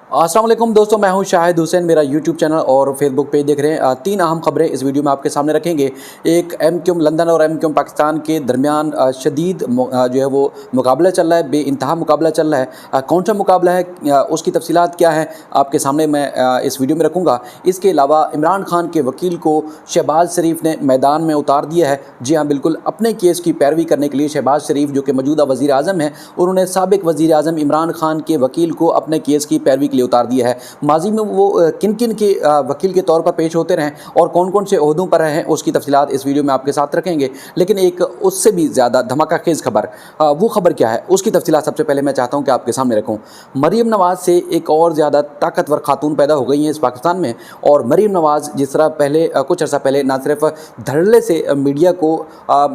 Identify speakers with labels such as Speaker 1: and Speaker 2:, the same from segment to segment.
Speaker 1: अस्सलाम वालेकुम दोस्तों, मैं हूं शाहिद हुसैन। मेरा यूट्यूब चैनल और फेसबुक पेज देख रहे हैं। तीन अहम खबरें इस वीडियो में आपके सामने रखेंगे। एक एमक्यूएम लंदन और एमक्यूएम पाकिस्तान के दरमियान शदीद जो है वो मुकाबला चल रहा है, बेइंतहा मुकाबला चल रहा है। कौन सा मुकाबला है, उसकी तफसीलात क्या है, आपके सामने मैं इस वीडियो में रखूँगा। इसके अलावा इमरान खान के वकील को शहबाज शरीफ ने मैदान में उतार दिया है। जी हाँ, बिल्कुल अपने केस की पैरवी करने के लिए शहबाज शरीफ, जो कि मौजूदा वज़ीर आज़म है, उन्होंने साबिक वज़ीर आज़म इमरान खान के वकील को अपने केस की पैरवी के लिए उतार दिया है। माजी में वो किन किन के वकील के तौर पर पेश होते रहें और कौन कौन से ओहदों पर रहे हैं, उसकी तफसीलात इस वीडियो में आपके साथ रखेंगे। लेकिन एक उससे भी ज़्यादा धमाकाखेज़ खबर, वो खबर क्या है, उसकी तफसीलात सबसे पहले मैं चाहता हूँ कि आपके सामने रखूँ। मरीम नवाज़ से एक और ज़्यादा ताकतवर खातून पैदा हो गई हैं इस पाकिस्तान में। और मरीम नवाज़ जिस तरह पहले कुछ अर्सा पहले ना सिर्फ धड़ल्ले से मीडिया को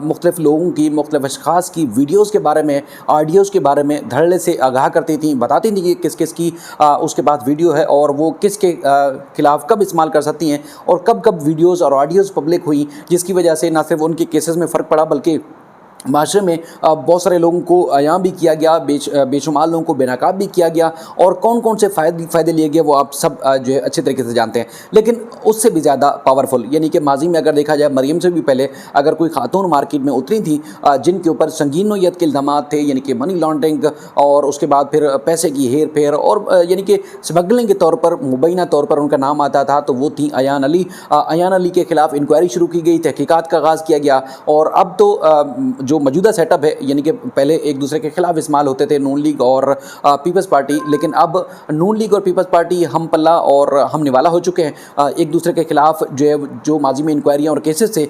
Speaker 1: मुख्तलिफ लोगों की, मुख्तलिफ अशख़ास की वीडियोज़ के बारे में, ऑडियोज़ के बारे में धड़ल्ले से आगाह करती थी, बताती थी कि किस किस की उसके बाद वीडियो है और वो किसके खिलाफ कब इस्तेमाल कर सकती हैं और कब कब वीडियोज़ और ऑडियोज़ पब्लिक हुई, जिसकी वजह से ना सिर्फ उनके केसेस में फ़र्क पड़ा बल्कि माशरे में बहुत सारे लोगों को अयां भी किया गया, बेशुमार लोगों को बेनकाब भी किया गया। और कौन कौन से फ़ायदे लिए गए वो आप सब जो है अच्छे तरीके से जानते हैं। लेकिन उससे भी ज़्यादा पावरफुल, यानी कि माजी में अगर देखा जाए, मरीम से भी पहले अगर कोई खातून मार्केट में उतरी थी जिनके ऊपर संगीन नौयत के इल्ज़ाम थे, यानी कि मनी लॉन्ड्रिंग और उसके बाद फिर पैसे की हेर फेर और यानी कि स्मगलिंग के तौर पर, मुबैना तौर पर उनका नाम आता था, तो वो थी अयान अली। अयान अली के ख़िलाफ़ इंक्वायरी शुरू की गई, तहकीकात का आगाज़ किया गया। और अब तो जो मौजूदा सेटअप है, यानी कि पहले एक दूसरे के खिलाफ इस्तेमाल होते थे नून लीग और पीपल्स पार्टी, लेकिन अब नून लीग और पीपल्स पार्टी हम पल्ला और हम निवाला हो चुके हैं। एक दूसरे के खिलाफ जो है, जो माजी में इंक्वायरियाँ और केसेस थे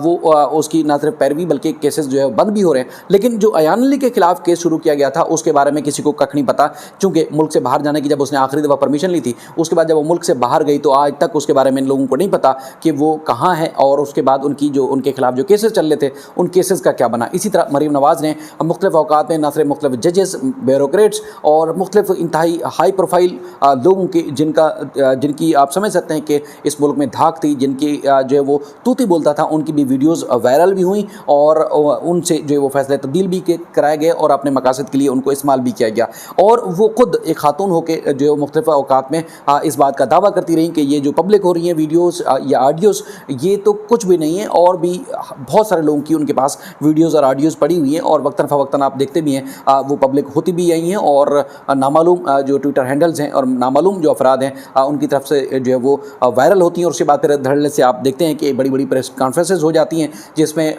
Speaker 1: वो उसकी ना सिर्फ पैरवी बल्कि केसेस जो है बंद भी हो रहे हैं। लेकिन जो अयान अली के खिलाफ केस शुरू किया गया था उसके बारे में किसी को कख नहीं पता, चूँकि मुल्क से बाहर जाने की जब उसने आखिरी दफ़ा परमिशन ली थी, उसके बाद जब वो मुल्क से बाहर गई तो आज तक उसके बारे में लोगों को नहीं पता कि वो कहाँ है और उसके बाद उनके खिलाफ जो केसेस चल रहे थे उन केसेस का क्या बना। इसी तरह मरीम नवाज़ ने मुख्तलिफ औकात में ना सिर्फ मुख्तलिफ जजेस, ब्यूरोक्रेट्स और मुख्तलिफ इंतहाई हाई प्रोफाइल लोगों की, जिनकी आप समझ सकते हैं कि इस मुल्क में धाक थी, जिनकी जो है वो तूती बोलता था, उनकी भी वीडियोज़ वायरल भी हुई और उनसे जो है वो फैसले तब्दील भी कराए गए और अपने मकासद के लिए उनको इस्तेमाल भी किया गया। और वो खुद एक खातून होकर जो है मुख्तलिफ औकात में इस बात का दावा करती रही कि ये जो पब्लिक हो रही हैं वीडियोज़ या ऑडियोज़, ये तो कुछ भी नहीं है, और भी बहुत सारे लोगों की उनके पास वीडियोज़ और ऑडियोज़ पड़ी हुई हैं और वक्तन फ़वक्तन आप देखते भी हैं वो पब्लिक होती भी यही हैं। और नामालूम जो ट्विटर हैंडल्स हैं और नामालूम जो अफराद हैं उनकी तरफ से जो है वो वायरल होती हैं। और उसके बाद फिर धड़ल्ले से आप देखते हैं कि बड़ी बड़ी प्रेस कॉन्फ्रेंसेस हो जाती हैं जिसमें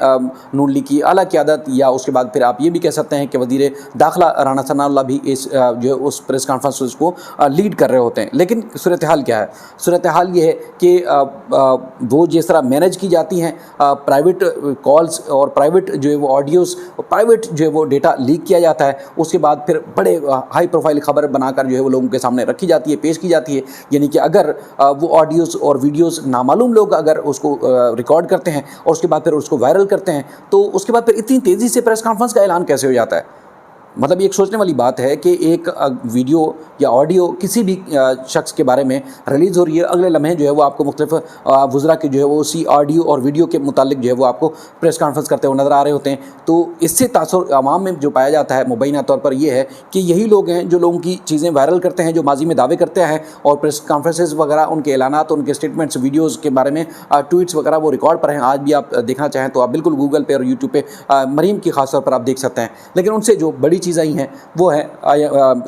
Speaker 1: नून लीग की आला क़यादत, या उसके बाद फिर आप ये भी कह सकते हैं कि वज़ीर दाखिला राना सनाउल्लाह भी इस जो है उस प्रेस कॉन्फ्रेंस को लीड कर रहे होते हैं। लेकिन सूरत हाल क्या है? सूरत हाल ये है कि वो जिस तरह मैनेज की जाती हैं प्राइवेट कॉल्स और प्राइवेट जो है वो ऑडियोज़, प्राइवेट जो है वो डेटा लीक किया जाता है, उसके बाद फिर बड़े हाई प्रोफाइल खबर बनाकर जो है वो लोगों के सामने रखी जाती है, पेश की जाती है। यानी कि अगर वो ऑडियोज़ और वीडियोज़ नामालूम लोग अगर उसको रिकॉर्ड करते हैं और उसके बाद फिर उसको वायरल करते हैं, तो उसके बाद फिर इतनी तेज़ी से प्रेस कॉन्फ्रेंस का ऐलान कैसे हो जाता है? मतलब ये एक सोचने वाली बात है कि एक वीडियो या ऑडियो किसी भी शख्स के बारे में रिलीज़ हो रही है, अगले लम्हे जो है वो आपको मुख्तलिफ वज़रा के जो है वो उसी ऑडियो और वीडियो के मुतालिक जो है वो आपको प्रेस कॉन्फ्रेंस करते हुए नज़र आ रहे होते हैं। तो इससे तासुर आवाम में जो पाया जाता है मुबैना तौर पर यह है कि यही लोग हैं जो लोगों की चीज़ें वायरल करते हैं, जो माजी में दावे करते हैं और प्रेस कॉन्फ्रेंसेस वगैरह, उनके ऐलानात, उनके स्टेटमेंट्स, वीडियोज़ के बारे में ट्वीट्स वगैरह वो रिकॉर्ड पर हैं। आज भी आप देखना चाहें तो आप बिल्कुल गूगल पर और यूट्यूब पर मरीम की खास तौर पर आप देख सकते हैं। लेकिन उनसे जो बड़ी चीज़ आई हैं वो है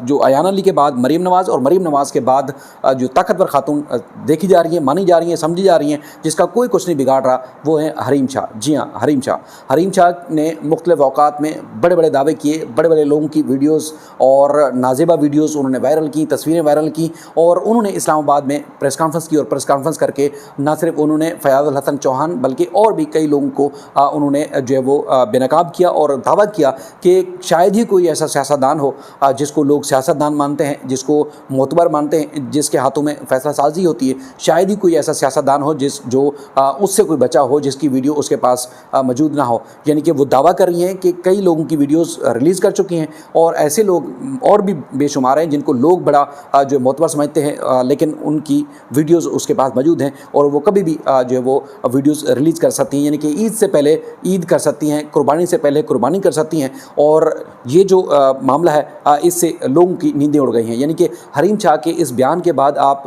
Speaker 1: जो अयान अली के बाद मरीम नवाज़, और मरीम नवाज़ के बाद जो ताकतवर खातून देखी जा रही हैं, मानी जा रही हैं, समझी जा रही हैं, जिसका कोई कुछ नहीं बिगाड़ रहा, वो है हरीम शाह। जी हाँ, हरीम शाह। हरीम शाह ने मुख्तलिफ औकात में बड़े बड़े दावे किए, बड़े बड़े लोगों की वीडियोज़ और नाजेबा वीडियोज़ उन्होंने वायरल की, तस्वीरें वायरल की। और उन्होंने इस्लामाबाद में प्रेस कॉन्फ्रेंस की और प्रेस कॉन्फ्रेंस करके ना सिर्फ उन्होंने फ़याज़ उल हसन चौहान बल्कि और भी कई लोगों को उन्होंने जो है वो बेनकाब किया और दावा किया कि शायद ही कोई ऐसा सियासतदान हो जिसको लोग सियासतदान मानते हैं, जिसको मोतबर मानते हैं, जिसके हाथों में फ़ैसला साजी होती है, शायद ही कोई ऐसा सियासतदान हो जो उससे कोई बचा हो, जिसकी वीडियो उसके पास मौजूद ना हो। यानी कि वो दावा कर रही हैं कि कई लोगों की वीडियोज़ रिलीज़ कर चुकी हैं और ऐसे लोग और भी बेशुमार हैं जिनको लोग बड़ा जो मोतबर समझते हैं, लेकिन उनकी वीडियोज़ उसके पास मौजूद हैं और वो कभी भी जो है वो वीडियोज़ रिलीज़ कर सकती हैं। यानी कि ईद से पहले ईद कर सकती हैं, कुर्बानी से पहले कुर्बानी कर सकती हैं। और ये जो मामला है इससे लोगों की नींदें उड़ गई हैं। यानी कि हरीम शाह के इस बयान के बाद आप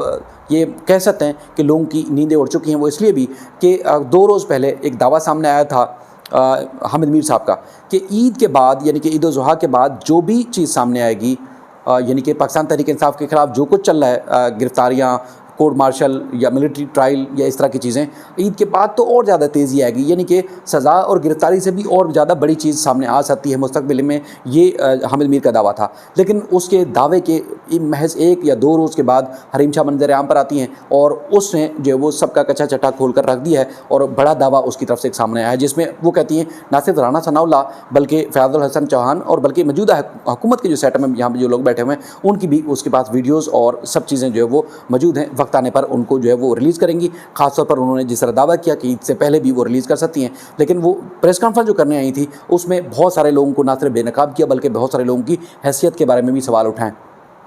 Speaker 1: ये कह सकते हैं कि लोगों की नींदें उड़ चुकी हैं। वो इसलिए भी कि 2 रोज़ पहले एक दावा सामने आया था हामिद मीर साहब का कि ईद के बाद यानी कि ईद उल ज़ुहा के बाद जो भी चीज़ सामने आएगी यानी कि पाकिस्तान तहरीक इंसाफ के ख़िलाफ़ जो कुछ चल रहा है, गिरफ्तारियाँ, कोर्ट मार्शल या मिलिट्री ट्रायल या इस तरह की चीज़ें, ईद के बाद तो और ज़्यादा तेज़ी आएगी। यानी कि सज़ा और गिरफ्तारी से भी और ज़्यादा बड़ी चीज़ सामने आ सकती है मुस्तकबिल में, ये हामिद मीर का दावा था। लेकिन उसके दावे के महज 1 या 2 रोज़ के बाद हरीम शाह मंजर आम पर आती हैं और उसने जो है वो सबका कच्चा चट्टा खोल कर रख दिया है और बड़ा दावा उसकी तरफ से एक सामने आया है, जिसमें वो कहती हैं ना सिर्फ राना सनाउल्लाह बल्कि फ़याज़ुल हसन चौहान और बल्कि मौजूदा हुकूमत के जो सेटअप में यहाँ पर जो लोग बैठे हुए हैं उनकी भी उसके पास वीडियोज़ और सब चीज़ें जो है वो मौजूद हैं। वक्त आने पर उनको जो है वो रिलीज़ करेंगी। खासतौर पर उन्होंने जिस तरह दावा किया कि इससे पहले भी वो रिलीज़ कर सकती हैं, लेकिन वो प्रेस कॉन्फ्रेंस जो करने आई थी उसमें बहुत सारे लोगों को ना सिर्फ बेनकाब किया बल्कि बहुत सारे लोगों की हैसियत के बारे में भी सवाल उठाएं।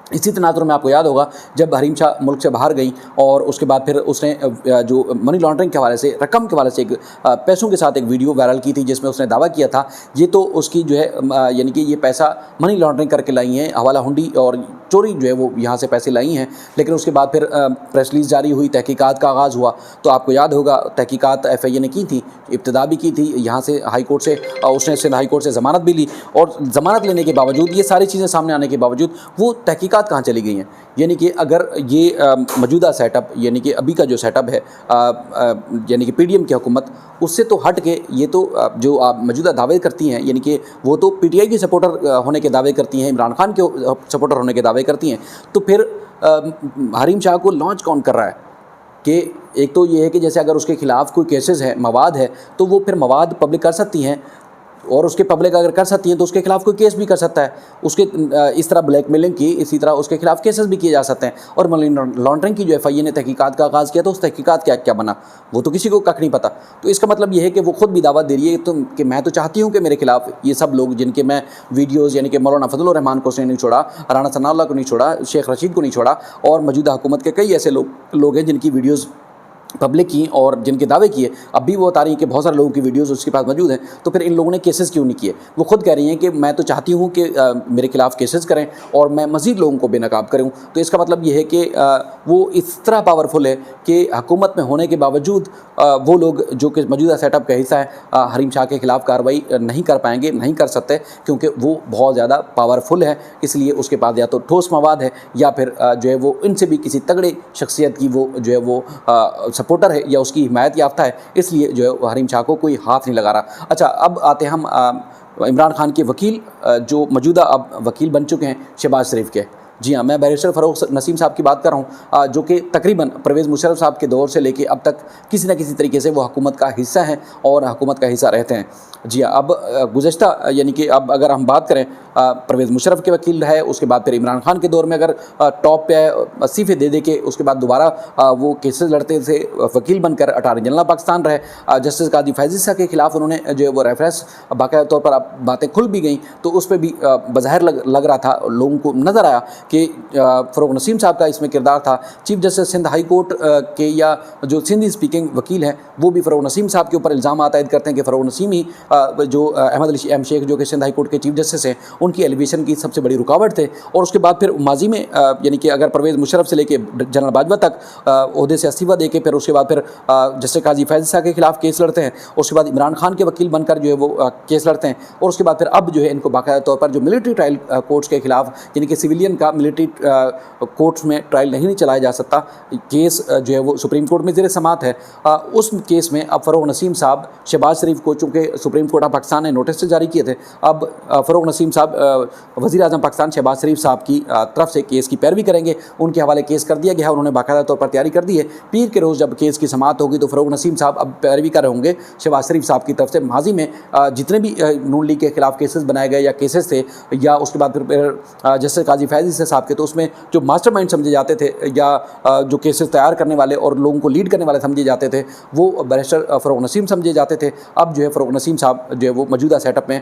Speaker 1: इसी तनाज़ुर में आपको याद होगा जब हरीम शाह मुल्क से बाहर गई और उसके बाद फिर उसने जो मनी लॉन्ड्रिंग के हवाले से, रकम के हवाले से एक पैसों के साथ एक वीडियो वायरल की थी जिसमें उसने दावा किया था ये तो उसकी जो है यानी कि ये पैसा मनी लॉन्ड्रिंग करके लाई हैं, हवाला हुंडी और चोरी जो है वो यहाँ से पैसे लाई हैं। लेकिन उसके बाद फिर प्रेस रिलीज़ जारी हुई, तहकीकात का आगाज़ हुआ। तो आपको याद होगा तहकीकात FIA ने की थी, इब्तिदा भी की थी यहाँ से हाई कोर्ट से, उसने सिंध हाई कोर्ट से ज़मानत भी ली और ज़मानत लेने के बावजूद, ये सारी चीज़ें सामने आने के बावजूद वो तहकीकात कहाँ चली गई हैं। यानी कि अगर ये मौजूदा सेटअप यानी कि अभी का जो सेटअप है यानी कि PDM की हुकूमत, उससे तो हट के ये तो जो आप मौजूदा दावे करती हैं यानी कि वो तो PTI की सपोर्टर होने के दावे करती हैं, इमरान खान के सपोर्टर होने के दावे करती हैं, तो फिर हरीम शाह को लॉन्च कौन कर रहा है? कि एक तो ये है कि जैसे अगर उसके ख़िलाफ़ कोई केसेस है, मवाद है, तो वो फिर मवाद पब्लिक कर सकती हैं और उसके पब्लिक अगर कर सकती हैं तो उसके खिलाफ कोई केस भी कर सकता है। उसके इस तरह ब्लैकमेलिंग की, इसी तरह उसके खिलाफ केसेस भी किए जा सकते हैं। और मनी लॉन्ड्रिंग की जो FIA ने तहकीकात का आगाज़ किया तो उस तहकीकात क्या बना वो तो किसी को कख नहीं पता। तो इसका मतलब ये है कि वो खुद भी दावा दे रही है तो कि मैं तो चाहती हूँ कि मेरे खिलाफ ये सब लोग जिनके मैं वीडियोज़ यानी कि मौलाना फजलुर रहमान को उसने नहीं छोड़ा, राना सनाउल्लाह को नहीं छोड़ा, शेख रशीद को नहीं छोड़ा और मौजूदा हुकूमत के कई ऐसे लोग हैं जिनकी वीडियोज़ पब्लिक की और जिनके दावे किए, अब भी वो बता रही हैं कि बहुत सारे लोगों की वीडियोस उसके पास मौजूद हैं। तो फिर इन लोगों ने केसेस क्यों नहीं किए? वो खुद कह रही हैं कि मैं तो चाहती हूँ कि मेरे खिलाफ केसेस करें और मैं मज़ीद लोगों को बेनकाब करूँ। तो इसका मतलब ये है कि वो इस तरह पावरफुल है कि हुकूमत में होने के बावजूद वो लोग जो कि मौजूदा सेटअप का हिस्सा है हरीम शाह के ख़िलाफ़ कार्रवाई नहीं कर पाएंगे, नहीं कर सकते, क्योंकि वो बहुत ज़्यादा पावरफुल है। इसलिए उसके पास या तो ठोस मवाद है या फिर जो है वो इनसे भी किसी तगड़े शख्सियत की वो जो है वो सपोर्टर है या उसकी हिमायत याफ्ता है, इसलिए जो है हरीम शाह को कोई हाथ नहीं लगा रहा। अच्छा, अब आते हम इमरान खान के वकील जो मौजूदा अब वकील बन चुके हैं शहबाज शरीफ के। जी हाँ, मैं बैरिस्टर फ़रूक नसीम साहब की बात कर रहा हूँ जो कि तकरीबन परवेज़ मुशर्रफ साहब के दौर से लेके अब तक किसी न किसी तरीके से वो हुकूमत का हिस्सा हैं और हुकूमत का हिस्सा रहते हैं। जी हाँ, अब गुज़श्ता यानी कि अब अगर हम बात करें परवेज़ मुशर्रफ के वकील है, उसके बाद फिर इमरान खान के दौर में अगर टॉप पे इस्तीफ़े दे के उसके बाद दोबारा वो केसेस लड़ते थे, वकील बनकर अटार्नी जनरल पाकिस्तान रहे। जस्टिस काजी फैज़ ईसा के ख़िलाफ़ उन्होंने जो है वो रेफरेंस बाकायदा तौर पर अब बातें खुल भी गई, तो उस पर भी बज़ाहिर लग रहा था, लोगों को नज़र आया कि फ़रूक नसीम साहब का इसमें किरदार था। Chief justice Sindh high court के या जो सिंधी स्पीकिंग वकील हैं वो भी फ़रूक नसीम साहब के ऊपर इल्ज़ाम आयद करते हैं कि फ़रूक नसीम ही जो अहमद अली एम शेख जो कि सिंध हाई कोर्ट के चीफ जस्टिस हैं उनकी एलिवेशन की सबसे बड़ी रुकावट थे। और उसके बाद फिर माजी में यानी कि अगर परवेज़ मुशर्रफ से लेके जनरल बाजवा तक ओहदे से इस्तीफ़ा दे के फिर उसके बाद फिर जस्टिस काजी फैज़ ईसा के खिलाफ केस लड़ते हैं, उसके बाद इमरान खान के वकील बनकर जो है वो केस लड़ते हैं और उसके बाद फिर अब जो है इनको बाकायदा तौर पर जो मिलिट्री ट्रायल कोर्ट्स के खिलाफ यानी कि सिविलियन का मिलिट्री कोर्ट्स में ट्रायल नहीं चलाया जा सकता, केस जो है वो सुप्रीम कोर्ट में ज़ेर समात है। उस केस में अब फ़रूक नसीम साहब शहबाज शरीफ को चूँकि सुप्रीम कोर्ट ऑफ पाकिस्तान ने नोटिस जारी किए थे, अब फ़रूक नसीम साहब वज़ीर आज़म पाकिस्तान शहबाज शरीफ साहब की तरफ से केस की पैरवी करेंगे। उनके हवाले केस कर दिया गया है, उन्होंने बाकायदा तौर पर तैयारी कर दी है। पीर के रोज़ जब केस की समात होगी तो फ़रूक नसीम साहब अब पैरवी कर रहे होंगे शहबाज शरीफ साहब की तरफ से। माजी में जितने भी नून लीग के खिलाफ केसेस बनाए गए या केसेस थे या उसके बाद फिर जस्टिस काजी फैज़ ईसा साहब के, तो उसमें जो मास्टरमाइंड समझे जाते थे या जो केसेस तैयार करने वाले और लोगों को लीड करने वाले समझे जाते थे वो बैरिस्टर फ़रूक नसीम समझे जाते थे। अब जो है फ़रूक नसीम साहब जो है वो मौजूदा सेटअप में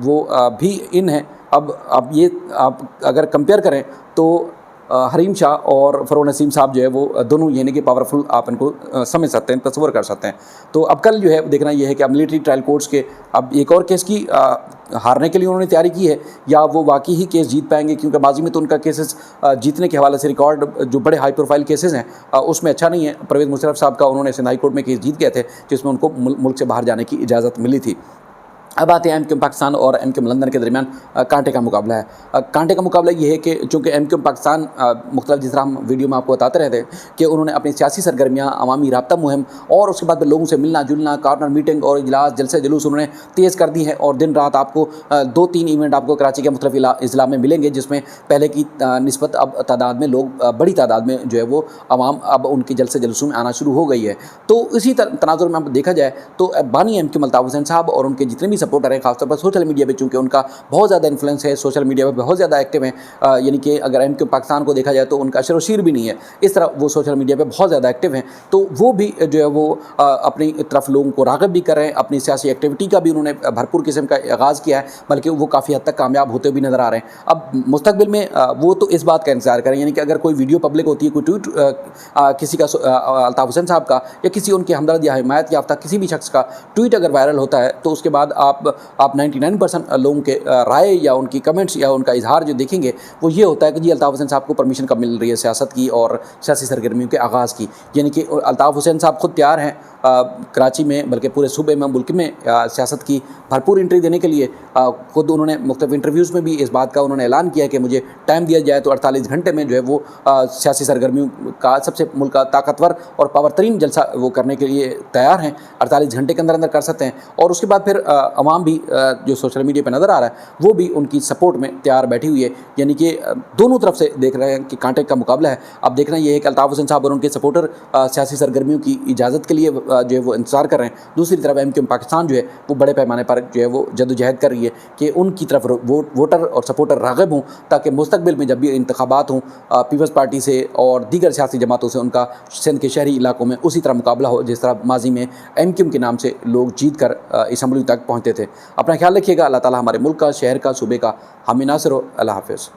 Speaker 1: वो भी इन है। अब ये आप अगर कंपेयर करें तो हरीम शाह और फरोह नसीम साहब जो है वो दोनों यानी कि पावरफुल आप इनको समझ सकते हैं, तस्वर कर सकते हैं। तो अब कल जो है देखना ये है कि अब मिलिट्री ट्रायल कोर्ट्स के अब एक और केस की हारने के लिए उन्होंने तैयारी की है या वो वाकई ही केस जीत पाएंगे, क्योंकि माजी में तो उनका केसेस जीतने के हवाले से रिकॉर्ड जो बड़े हाई प्रोफाइल केसेस हैं उसमें अच्छा नहीं है। परवेज़ मुशर्रफ साहब का उन्होंने सिंध हाई कोर्ट में केस जीत गए थे जिसमें उनको मुल्क से बाहर जाने की इजाज़त मिली थी। अब आते हैं एमक्यूएम पाकिस्तान और एमक्यूएम लंदन के दरमियान कांटे का मुकाबला है। कांटे का मुकाबला ये है कि चूँकि एमक्यूएम पाकिस्तान मुख्तलिफ, जिस तरह हम वीडियो में आपको बताते रहते हैं कि उन्होंने अपनी सियासी सरगर्मियाँ, अवामी राब्ता मुहिम और उसके बाद लोगों से मिलना जुलना, कॉर्नर मीटिंग और इजलास, जलसे जुलूस उन्होंने तेज़ कर दी है और दिन रात आपको 2-3 इवेंट आपको कराची के मुख्तलिफ अजला में मिलेंगे, जिसमें पहले की निस्बत अब तादाद में लोग, बड़ी तादाद में जो है वो अवाम अब उनके जलसे जुलूसों में आना शुरू हो गई है। तो इसी तनाजुर में अब देखा जाए तो बानी एमक्यूएम अल्ताफ़ हुसैन साहब और उनके जितने भी सपोर्टर हैं, खासतौर पर सोशल मीडिया पे, चूँकि उनका बहुत ज़्यादा इन्फ्लुएंस है, सोशल मीडिया पे बहुत ज़्यादा एक्टिव हैं, यानी कि अगर एमक्यूएम पाकिस्तान को देखा जाए तो उनका शरोशीर भी नहीं है, इस तरह वो सोशल मीडिया पे बहुत ज़्यादा एक्टिव हैं। तो वो भी जो है वो अपनी तरफ लोगों को राग़िब भी कर रहे हैं, अपनी सियासी एक्टिविटी का भी उन्होंने भरपूर किस्म का आगाज़ किया है, बल्कि वो काफ़ी हद तक कामयाब होते भी नज़र आ रहे हैं। अब मुस्तकबिल में वो तो इस बात का इंतज़ार करें, यानी कि अगर कोई वीडियो पब्लिक होती है, कोई ट्वीट किसी का अल्ताफ़ हुसैन साहब का या किसी उनके हमदर्द या हिमायत याफ्ता किसी भी शख्स का ट्वीट अगर वायरल होता है तो उसके बाद आप 99% लोगों के राय या उनकी कमेंट्स या उनका इजहार जो देखेंगे वो ये होता है कि जी अल्ताफ़ हुसैन साहब को परमिशन कब मिल रही है सियासत की और सियासी सरगर्मियों के आगाज़ की। यानी कि अल्ताफ़ हुसैन साहब खुद तैयार हैं कराची में, बल्कि पूरे सूबे में, मुल्क में सियासत की भरपूर एंट्री देने के लिए। खुद उन्होंने मुख्तलिफ इंटरव्यूज़ में भी इस बात का उन्होंने ऐलान किया कि मुझे टाइम दिया जाए तो 48 घंटे में जो है वो सियासी सरगर्मियों का सबसे मुल्क का ताकतवर और पावर तरीन जलसा वो करने के लिए तैयार हैं, 48 घंटे के अंदर अंदर कर सकते हैं। और उसके बाद फिर अवाम भी जो सोशल मीडिया पर नज़र आ रहा है वो भी उनकी सपोर्ट में तैयार बैठी हुई है, यानी कि दोनों तरफ से देख रहे हैं कि कांटे का मुकाबला है। अब देखना ये है कि अल्ताफ़ हुसैन साहब और उनके सपोर्टर सियासी सरगर्मियों की इजाज़त के लिए जो है वो इंतज़ार कर रहे हैं। दूसरी तरफ एमक्यूएम पाकिस्तान जो है वो बड़े पैमाने पर जो है वो जद्दोजहद कर रही है कि उनकी तरफ वोटर और सपोर्टर राग़िब हों, ताकि मुस्तकबिल में जब भी इंतखाबात हों पीपल्स पार्टी से और दीगर सियासी जमातों से उनका सिंध के शहरी इलाकों में उसी तरह मुकाबला हो जिस तरह माजी में एमक्यूएम के नाम से लोग जीत कर असम्बली तक पहुँचते थे। अपना ख्याल रखिएगा। अल्लाह ताला हमारे मुल्क का, शहर का, सूबे का हामी नासिर हो। अल्लाह हाफ़िज़।